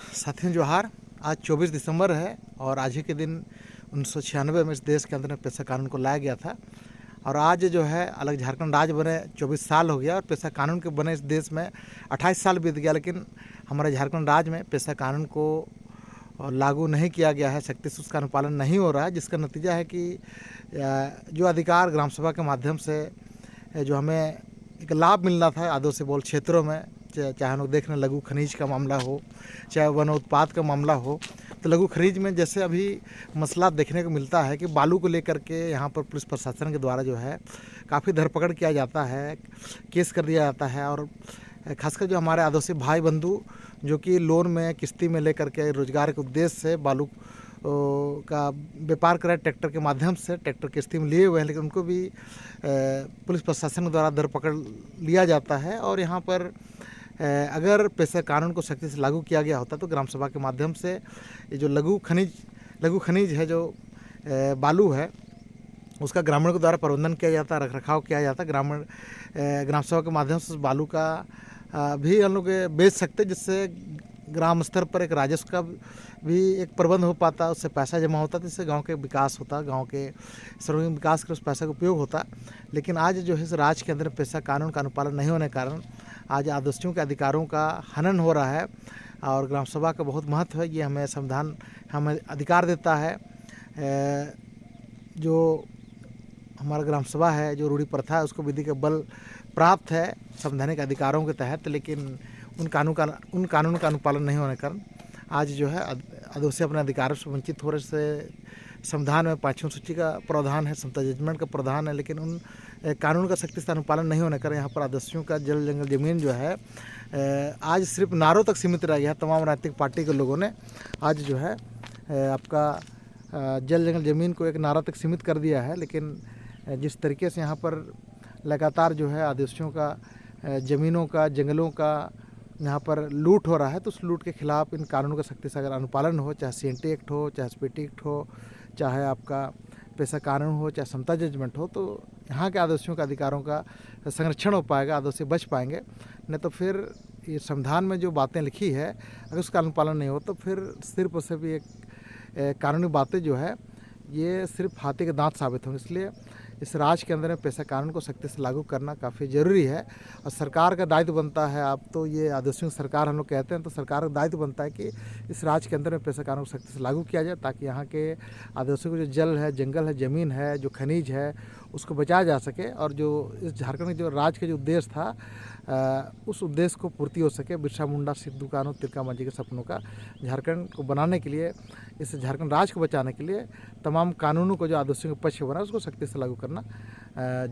साथियों जोहार। आज 24 दिसंबर है और आज ही के दिन 1996 में इस देश के अंदर पेशा कानून को लाया गया था और आज जो है अलग झारखंड राज्य बने 24 साल हो गया और पेशा कानून के बने इस देश में 28 साल बीत गया, लेकिन हमारे झारखंड राज्य में पेशा कानून को लागू नहीं किया गया है, सख्ती से उसका अनुपालन नहीं हो रहा है, जिसका नतीजा है कि जो अधिकार ग्राम सभा के माध्यम से जो हमें एक लाभ मिलना था आदो से बोल क्षेत्रों में, चाहे हम लोग देख रहे हैं लघु खनिज का मामला हो, चाहे वन उत्पाद का मामला हो, तो लघु खनिज में जैसे अभी मसला देखने को मिलता है कि बालू को लेकर के यहाँ पर पुलिस प्रशासन के द्वारा जो है काफ़ी धरपकड़ किया जाता है, केस कर दिया जाता है और खासकर जो हमारे आदिवासी भाई बंधु जो कि लोन में किस्ती में लेकर के रोजगार के उद्देश्य से बालू का व्यापार करें ट्रैक्टर के माध्यम से, ट्रैक्टर किस्ती में लिए हुए हैं, लेकिन उनको भी पुलिस प्रशासन के द्वारा धरपकड़ लिया जाता है। और यहाँ पर अगर पेशा कानून को सख्ती से लागू किया गया होता तो ग्राम सभा के माध्यम से ये जो लघु खनिज है, जो बालू है, उसका ग्रामीणों के द्वारा प्रबंधन किया जाता, रख रखाव किया जाता। ग्राम सभा के माध्यम से बालू का भी हम लोग बेच सकते, जिससे ग्राम स्तर पर एक राजस्व का भी एक प्रबंध हो पाता, उससे पैसा जमा होता, तो इससे गांव के विकास होता, गांव के सर्वांगीण विकास के उस पैसा का उपयोग होता। लेकिन आज जो है इस राज्य के अंदर पेशा कानून का अनुपालन नहीं होने के कारण आज आदिवासियों के अधिकारों का हनन हो रहा है और ग्राम सभा का बहुत महत्व है। ये हमें संविधान हमें अधिकार देता है, जो हमारा ग्राम सभा है, जो रूढ़ी प्रथा है, उसको विधि का बल प्राप्त है संवैधानिक अधिकारों के तहत, लेकिन उन कानून का अनुपालन नहीं होने के कारण आज जो है आदिवासी अपने अधिकारों से वंचित हो रहे से संविधान में 5वीं सूची का प्रावधान है, समता जजमेंट का प्रावधान है, लेकिन उन कानून का सख्ती से अनुपालन नहीं होने कर यहाँ पर आदिवासियों का जल जंगल ज़मीन जो है आज सिर्फ नारों तक सीमित रह गया। तमाम राजनीतिक पार्टी के लोगों ने आज जो है आपका जल जंगल ज़मीन को एक नारा तक सीमित कर दिया है, लेकिन जिस तरीके से यहाँ पर लगातार जो है आदिवासियों का ज़मीनों का, जंगलों का यहाँ पर लूट हो रहा है, तो उस लूट के खिलाफ इन कानूनों का सख्ती से अगर अनुपालन हो, चाहे CNT एक्ट हो, चाहे SPT एक्ट हो, चाहे आपका पेशा कानून हो, चाहे समता जजमेंट हो, तो यहाँ के आदिवासियों के अधिकारों का संरक्षण हो पाएगा, आदिवासी बच पाएंगे। नहीं तो फिर ये संविधान में जो बातें लिखी है अगर उसका अनुपालन नहीं हो तो फिर सिर्फ और सिर्फ एक कानूनी बातें जो है ये सिर्फ हाथी के दांत साबित होंगे। इसलिए इस राज्य के अंदर में पेशा कानून को सख्ती से लागू करना काफ़ी ज़रूरी है और सरकार का दायित्व बनता है। आप तो ये आदिवासियों की सरकार हम लोग कहते हैं, तो सरकार का दायित्व बनता है कि इस राज्य के अंदर में पेशा कानून को सख्ती से लागू किया जाए, ताकि यहाँ के आदिवासियों को जो जल है, जंगल है, ज़मीन है, जो खनिज है, उसको बचाया जा सके और जो इस झारखंड के जो राज्य का जो उद्देश्य था उस उद्देश्य को पूर्ति हो सके। बिरसा मुंडा, सिद्धू कान्हू, तिलका मांझी के सपनों का झारखंड को बनाने के लिए, इस झारखंड राज्य को बचाने के लिए तमाम कानूनों को जो आदिवासियों के पक्ष में बना उसको सख्ती से लागू करना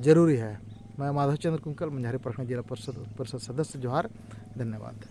जरूरी है। मैं माधव चंद्र कुंकल, मंझारी प्रखंड जिला परिषद सदस्य, जोहार, धन्यवाद।